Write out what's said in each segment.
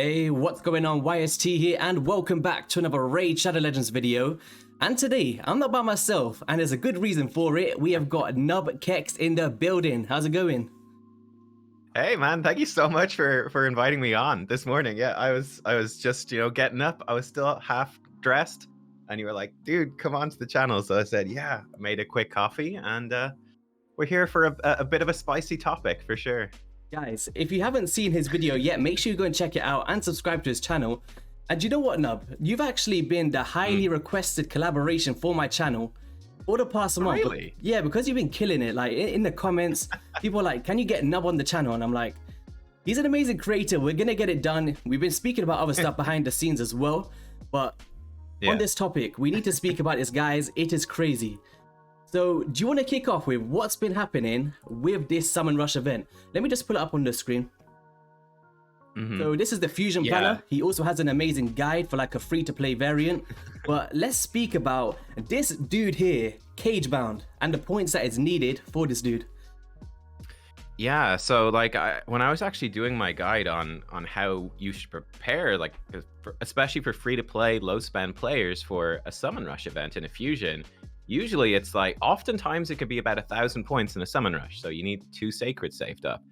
Hey, what's going on? YST here, and welcome back to another Raid Shadow Legends video. And today, I'm not by myself, and there's a good reason for it. We have got Nub Keks in the building. How's it going? Hey man, thank you so much for inviting me on this morning. Yeah, I was just, getting up. I was still half dressed and you were like, dude, come on to the channel. So I said, yeah, I made a quick coffee and we're here for a bit of a spicy topic for sure. Guys, if you haven't seen his video yet, make sure you go and check it out and subscribe to his channel. And you know what, Nub? You've actually been the highly requested collaboration for my channel for the past month. Really? Yeah, because you've been killing it. Like in the comments, people are like, can you get Nub on the channel? And I'm like, he's an amazing creator. We're gonna get it done. We've been speaking about other stuff behind the scenes as well. But on this topic, we need to speak about this, guys. It is crazy. So do you want to kick off with what's been happening with this Summon Rush event? Let me just pull it up on the screen. So this is the Fusion Planner. He also has an amazing guide for like a free-to-play variant. But let's speak about this dude here, cage bound, and the points that is needed for this dude. Yeah, so like when I was actually doing my guide on how you should prepare, like especially for free-to-play, low-spend players for a Summon Rush event in a Fusion, usually it's like, oftentimes it could be about 1,000 points in a Summon Rush, so you need 2 Sacreds saved up.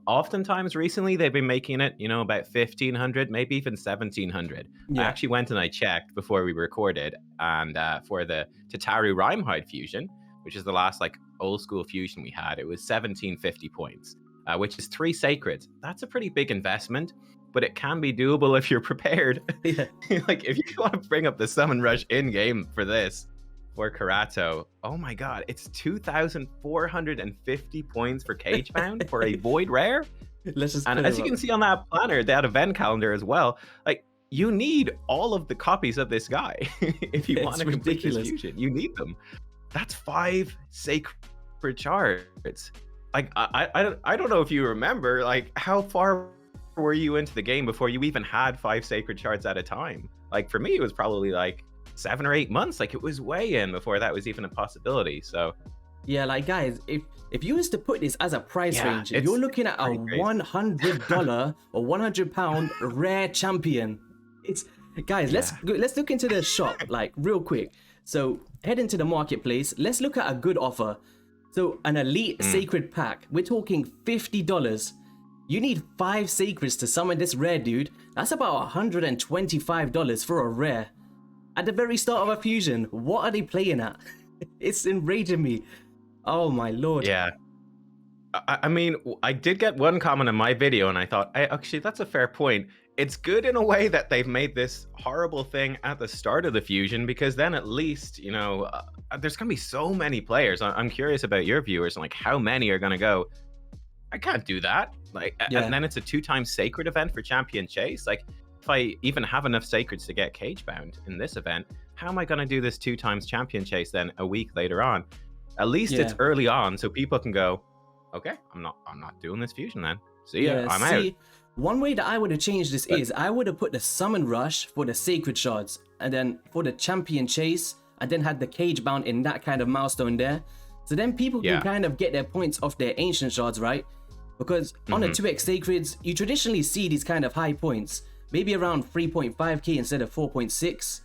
Oftentimes recently they've been making it, about 1,500, maybe even 1,700. I actually went and I checked before we recorded, and for the Tataru Rhymehide Fusion, which is the last like old school fusion we had, it was 1,750 points, which is 3 Sacreds. That's a pretty big investment, but it can be doable if you're prepared. Like if you want to bring up the Summon Rush in-game for this, for Karato, oh my god, it's 2,450 points for Cage Bound for a Void Rare. And as you can see on that planner, that event calendar as well, like you need all of the copies of this guy if you want to complete this fusion. You need them. That's 5 sacred shards. Like I don't know if you remember, like how far were you into the game before you even had 5 sacred shards at a time? Like for me, it was probably like 7 or 8 months. Like it was way in before that was even a possibility. So yeah, like guys, if you was to put this as a price range, you're looking at a $100 or £100 rare champion. It's guys, let's look into the shop like real quick. So head into the marketplace. Let's look at a good offer. So an elite sacred pack, we're talking $50. You need 5 sacreds to summon this rare dude. That's about $125 for a rare. At the very start of a fusion, what are they playing at? It's enraging me. Oh my lord. Yeah. I mean, I did get one comment in my video and I thought, actually, that's a fair point. It's good in a way that they've made this horrible thing at the start of the fusion, because then at least, there's going to be so many players. I'm curious about your viewers and like how many are going to go, I can't do that. Like, and then it's a 2-time sacred event for Champion Chase. Like, if I even have enough sacreds to get cage bound in this event, how am I going to do this 2 times champion chase then a week later on? At least it's early on, so people can go, okay, I'm not doing this fusion then. See ya, I'm out. One way that I would have changed this is I would have put the Summon Rush for the sacred shards, and then for the champion chase, and then had the cage bound in that kind of milestone there. So then people can kind of get their points off their ancient shards, right? Because on the 2x sacreds, you traditionally see these kind of high points. Maybe around 3.5k instead of 4.6.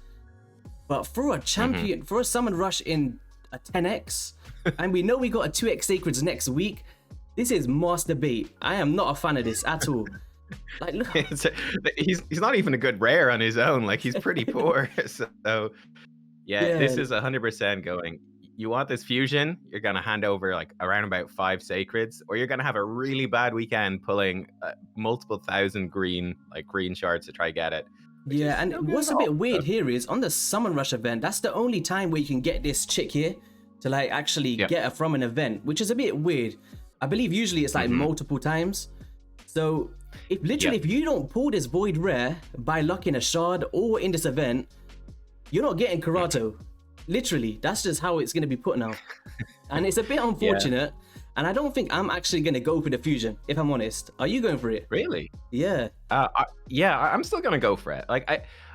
But for a champion, for a Summon Rush in a 10x, and we know we got a 2x Sacreds next week, this is master bait. I am not a fan of this at all. Like, look. He's not even a good rare on his own. Like, he's pretty poor. So, yeah, this is 100% going. You want this fusion, you're going to hand over like around about 5 sacreds, or you're going to have a really bad weekend pulling multiple thousand green shards to try get it. Yeah, and what's a bit weird here is on the Summon Rush event, that's the only time where you can get this chick here to like actually get her from an event, which is a bit weird. I believe usually it's like multiple times. So if literally if you don't pull this void rare by locking a shard or in this event, you're not getting Karato. Literally, that's just how it's going to be put now. And it's a bit unfortunate. And I don't think I'm actually going to go for the fusion, if I'm honest. Are you going for it? Really? Yeah. I'm still going to go for it. Like,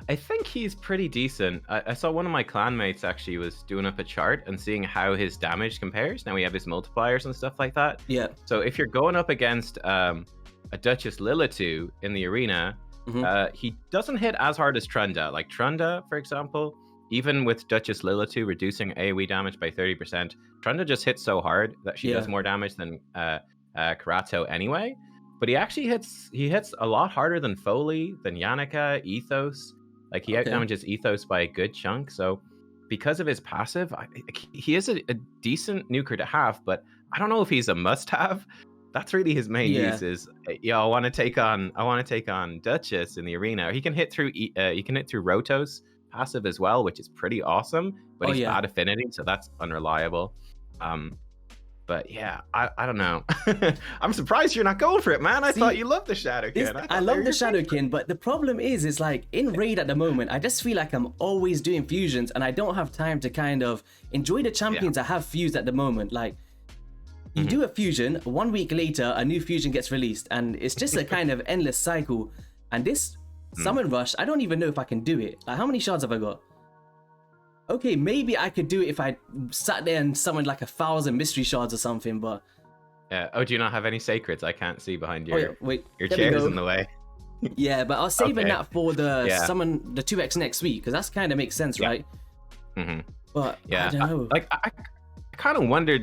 I think he's pretty decent. I saw one of my clanmates actually was doing up a chart and seeing how his damage compares. Now we have his multipliers and stuff like that. Yeah. So if you're going up against a Duchess Lilitu in the arena, He doesn't hit as hard as Trunda. Like Trunda, for example, even with Duchess Lilitu reducing AoE damage by 30%, Trunda just hits so hard that she does more damage than Karato anyway. But he actually hits a lot harder than Foley, than Yannicka, Ethos. Like he outdamages Ethos by a good chunk. So because of his passive, he is a decent nuker to have, but I don't know if he's a must-have. That's really his main use. Is I want to take on Duchess in the arena. He can hit through Rotos passive as well, which is pretty awesome. But he's bad affinity, so that's unreliable. But yeah, I don't know. I'm surprised you're not going for it, man. I thought you loved the Shadowkin. I love the Shadowkin, but the problem is like in Raid at the moment, I just feel like I'm always doing fusions and I don't have time to kind of enjoy the champions I have fused at the moment. Like, you do a fusion, 1 week later, a new fusion gets released, and it's just a kind of endless cycle. And this Summon Rush, I don't even know if I can do it. Like, how many shards have I got? Okay, maybe I could do it if I sat there and summoned like 1,000 mystery shards or something, but... Yeah. Oh, do you not have any sacreds? I can't see behind your, wait, your chair's in the way. Yeah, but I was saving that for the summon, the 2x next week, because that's kind of makes sense, right? But I don't know. I kind of wonder,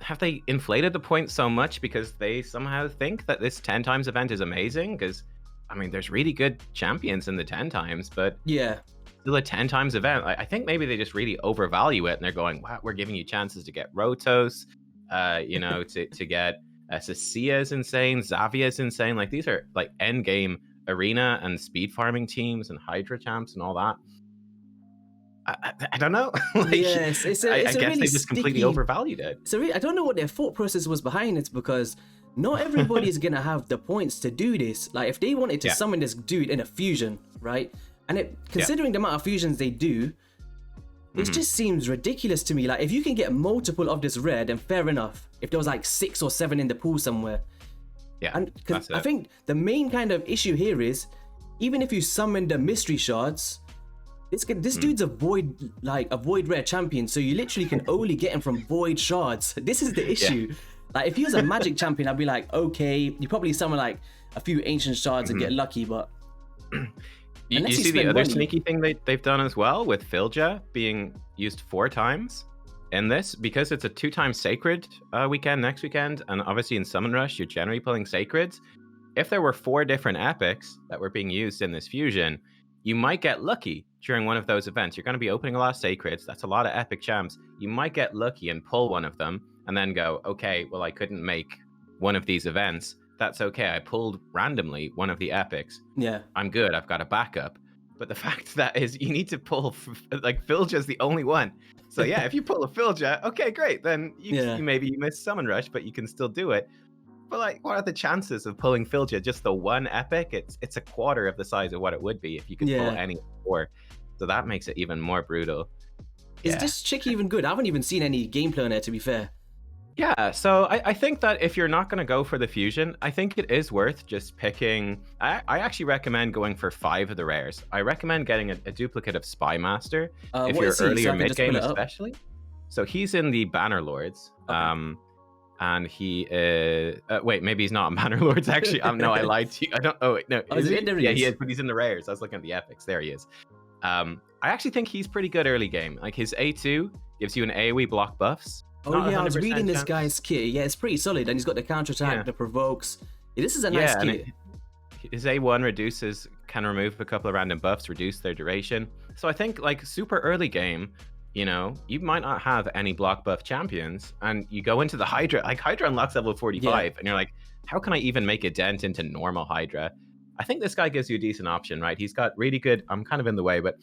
have they inflated the points so much because they somehow think that this 10 times event is amazing? Because, I mean, there's really good champions in the 10 times, but still a 10 times event. I think maybe they just really overvalue it, and they're going, wow, we're giving you chances to get Rotos, you know, to get Cecilia is insane, Zavia is insane. Like, these are like end game arena and speed farming teams and Hydra champs and all that. I don't know. Like, yes, I guess really they just completely overvalued it. So I don't know what their thought process was behind it, because not everybody is gonna have the points to do this. Like, if they wanted to summon this dude in a fusion, right? And considering the amount of fusions they do, it just seems ridiculous to me. Like, if you can get multiple of this rare, then fair enough. If there was like 6 or 7 in the pool somewhere. Yeah, and because I think the main kind of issue here is, even if you summon the mystery shards, this dude's a void rare champion, so you literally can only get him from void shards. This is the issue. Like, if he was a magic champion, I'd be like, okay, you probably summon like a few ancient shards and get lucky, but you see the other sneaky thing they've done as well with Filja being used 4 times in this, because it's a 2-time sacred weekend next weekend, and obviously in Summon Rush you're generally pulling sacreds. If there were 4 different epics that were being used in this fusion, you might get lucky during one of those events. You're going to be opening a lot of sacreds. That's a lot of epic champs. You might get lucky and pull one of them and then go, okay, well, I couldn't make one of these events. That's okay. I pulled randomly one of the epics. Yeah. I'm good. I've got a backup. But the fact that is, you need to pull, like, Filja's the only one. So yeah, if you pull a Filja, okay, great. Then you maybe you miss Summon Rush, but you can still do it. But like, what are the chances of pulling Filja just the one epic? It's a quarter of the size of what it would be if you could pull any 4. So that makes it even more brutal. Is this chick even good? I haven't even seen any gameplay on it, to be fair. Yeah, so I think that if you're not going to go for the fusion, I think it is worth just picking... I actually recommend going for 5 of the rares. I recommend getting a duplicate of Spy Master if you're early or mid-game especially. So he's in the Banner Lords. Okay. And he is... wait, maybe he's not in Banner Lords, actually. No, I lied to you. I don't... Oh, wait, no. Is he? Yeah, he is, but he's in the rares. I was looking at the epics. There he is. I actually think he's pretty good early game. Like, his A2 gives you an AoE block buffs. Oh yeah, I was reading this guy's kit. Yeah, it's pretty solid, and he's got the counter attack that provokes. This is a nice kit. His A1 can remove a couple of random buffs, reduce their duration. So I think, like, super early game, you know, you might not have any block buff champions, and you go into the Hydra. Like, Hydra unlocks level 45, and you're like, how can I even make a dent into normal Hydra? I think this guy gives you a decent option, right? He's got really good... I'm kind of in the way, but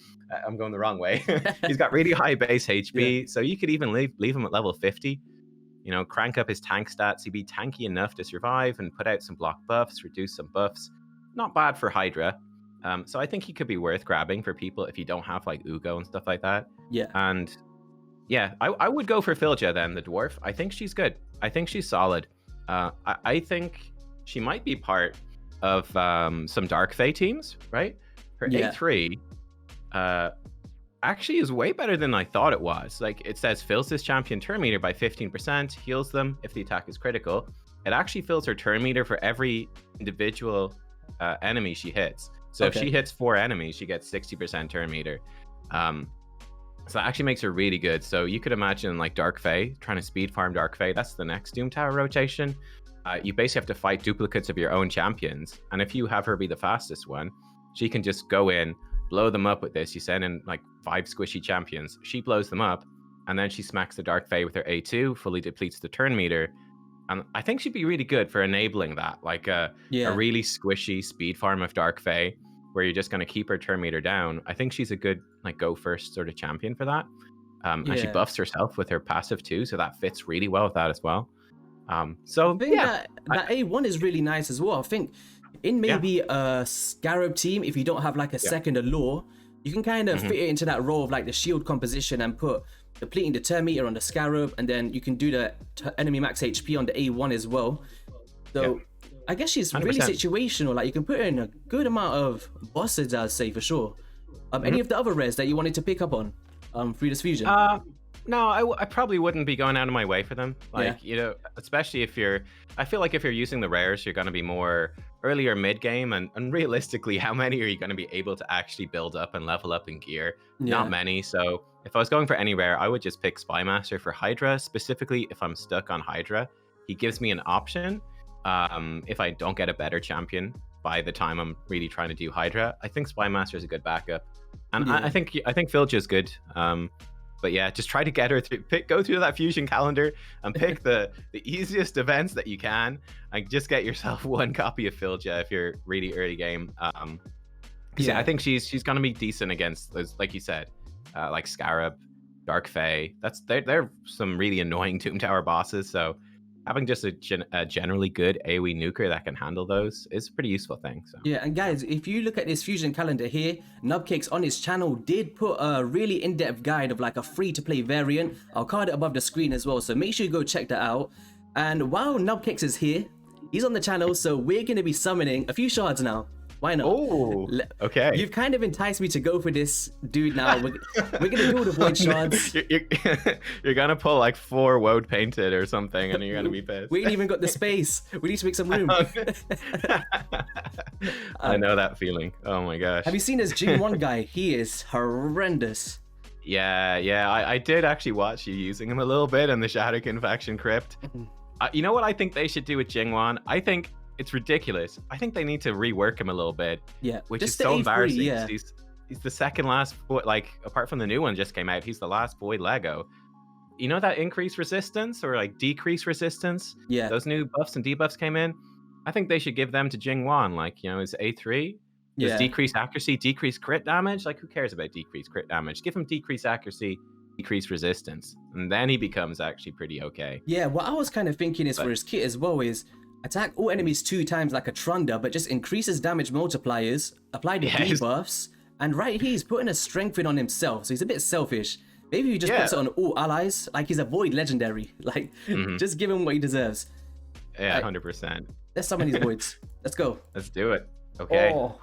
I'm going the wrong way. He's got really high base HP, so you could even leave him at level 50. You know, crank up his tank stats. He'd be tanky enough to survive and put out some block buffs, reduce some buffs. Not bad for Hydra. So I think he could be worth grabbing for people if you don't have, like, Ugo and stuff like that. Yeah. And yeah, I would go for Filja then, the dwarf. I think she's good. I think she's solid. I think she might be part of some Dark Fae teams, right? Her A3 actually is way better than I thought it was. Like, it says fills this champion turn meter by 15%, heals them if the attack is critical. It actually fills her turn meter for every individual enemy she hits. So if Okay. she hits 4 enemies, she gets 60% turn meter. So that actually makes her really good. So you could imagine like Dark Fae, trying to speed farm Dark Fae. That's the next Doom Tower rotation. You basically have to fight duplicates of your own champions. And if you have her be the fastest one, she can just go in, blow them up with this. You send in like 5 squishy champions. She blows them up, and then she smacks the Dark Fae with her A2, fully depletes the turn meter. And I think she'd be really good for enabling that, like a really squishy speed farm of Dark Fae, where you're just going to keep her turn meter down. I think she's a good like go first sort of champion for that. And she buffs herself with her passive too, so that fits really well with that as well. So I think that A1 is really nice as well. I think in maybe a Scarab team, if you don't have like a second Allure, you can kind of fit it into that role of like the shield composition and put depleting the turn meter on the Scarab, and then you can do the enemy max HP on the A1 as well. So I guess she's 100%. Really situational. Like you can put her in a good amount of bosses, I'd say for sure. Any of the other rares that you wanted to pick up on through this fusion? No, I probably wouldn't be going out of my way for them. Like, you know, especially if I feel like if you're using the rares, you're going to be more early or mid game. And realistically, how many are you going to be able to actually build up and level up in gear? Not many. So if I was going for any rare, I would just pick Spymaster for Hydra. Specifically, if I'm stuck on Hydra, he gives me an option. If I don't get a better champion by the time I'm really trying to do Hydra, I think Spymaster is a good backup. And I think Filja is good. But yeah, just try to get her through. Go through that fusion calendar and pick the easiest events that you can, and just get yourself 1 copy of Filja if you're really early game. I think she's gonna be decent against those, like you said, like Scarab, Dark Fae. They're some really annoying Doom Tower bosses. So having just a generally good AoE nuker that can handle those is a pretty useful thing. So yeah, and guys, if you look at this fusion calendar here, Nubcakes on his channel did put a really in-depth guide of like a free-to-play variant. I'll card it above the screen as well, so make sure you go check that out. And while Nubcakes is here, he's on the channel, so we're going to be summoning a few shards now. Why not? Oh, okay. You've kind of enticed me to go for this dude now. We're going to do all the void shards. You're going to pull like 4 woad painted or something, and you're going to be pissed. We ain't even got the space. We need to make some room. I know that feeling. Oh my gosh. Have you seen this Jing1 guy? He is horrendous. Yeah. I did actually watch you using him a little bit in the Shadowkin faction crypt. You know what I think they should do with Jing1? I think it's ridiculous. I think they need to rework him a little bit. Yeah, which is so embarrassing. He's the second last void, like apart from the new one just came out, he's the last void Lego. You know that increased resistance or like decreased resistance? Yeah. Those new buffs and debuffs came in. I think they should give them to Jing1. Like, you know, his A3. Does decreased accuracy, decreased crit damage? Like, who cares about decreased crit damage? Give him decreased accuracy, decreased resistance, and then he becomes actually pretty okay. Yeah, what I was kind of thinking is for his kit as well is attack all enemies 2 times like a Trunda, but just increases damage multipliers, apply the debuffs, and right here he's putting a strength in on himself, so he's a bit selfish. Maybe he just puts it on all allies, like he's a void legendary. Like, just give him what he deserves. Yeah, 100%. Let's summon these voids. Let's go. Let's do it. Okay. Oh.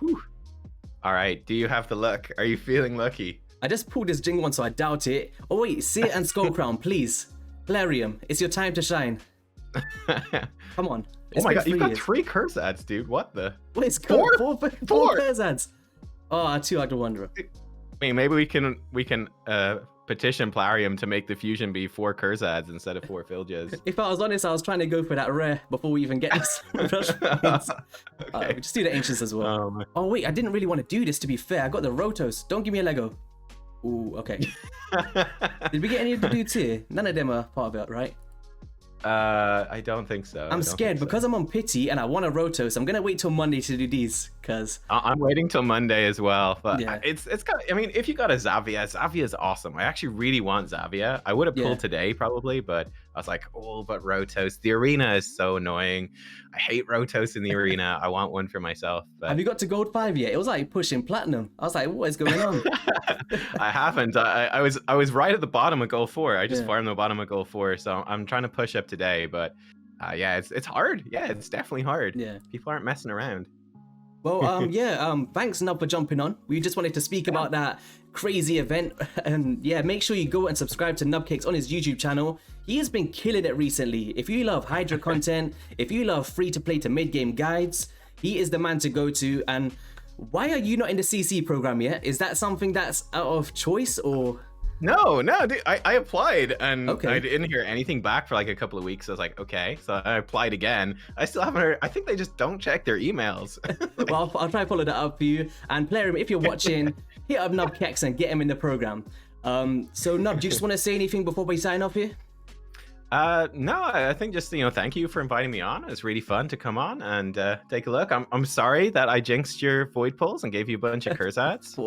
All right. Do you have the luck? Are you feeling lucky? I just pulled this Jing1, so I doubt it. Oh wait, Seer and Skullcrown, please. Plarium, it's your time to shine. Come on. Oh my god, you've got 3 curse ads, dude. What the? Wait, it's 4 curse ads. Oh, 2 out of Wanderer. I mean, maybe we can petition Plarium to make the fusion be 4 curse ads instead of 4 Filjas. If I was honest, I was trying to go for that rare before we even get this. Okay. Just do the ancients as well. Oh wait, I didn't really want to do this, to be fair. I got the Rotos. Don't give me a Lego. Ooh, okay. Did we get any of the dudes here? None of them are part of it, right? I don't think so. I'm scared because I'm on pity and I want a Rotos. I'm gonna wait till Monday to do these because I'm waiting till Monday as well. But it's got. I mean, if you got a Xavia is awesome. I actually really want Xavia. I would have pulled today probably, but I was like, oh, but Rotos. The arena is so annoying. I hate Rotos in the arena. I want one for myself. But... Have you got to gold 5 yet? It was like pushing platinum. I was like, what is going on? I haven't. I was right at the bottom of goal 4. I just farmed the bottom of goal 4, so I'm trying to push up today. But yeah, it's hard. Yeah, it's definitely hard. Yeah, people aren't messing around. Well, thanks Nub for jumping on. We just wanted to speak about that crazy event, and yeah, make sure you go and subscribe to Nubcakes on his YouTube channel. He has been killing it recently. If you love Hydra content, if you love free to play to mid game guides, he is the man to go to. And Why are you not in the CC program yet? Is that something that's out of choice or? No, dude, I applied and Okay. I didn't hear anything back for like a couple of weeks. I was like, okay, so I applied again. I still haven't heard. I think they just don't check their emails. Well, I'll try to follow that up for you. And Player, if you're watching, hit up Nub Keks and get him in the program. So Nub, do you just want to say anything before we sign off here? No, I think just, thank you for inviting me on. It's really fun to come on and take a look. I'm sorry that I jinxed your void polls and gave you a bunch of curse ads.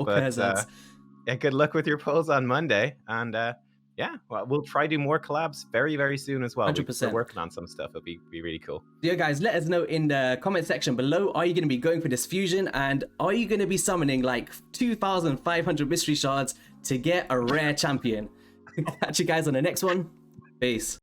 Yeah, good luck with your polls on Monday. And yeah, well, we'll try to do more collabs very, very soon as well. 100%. We're working on some stuff. It'll be really cool. Yeah, guys, let us know in the comment section below. Are you going to be going for this fusion? And are you going to be summoning like 2,500 mystery shards to get a rare champion? Catch you guys on the next one. Peace.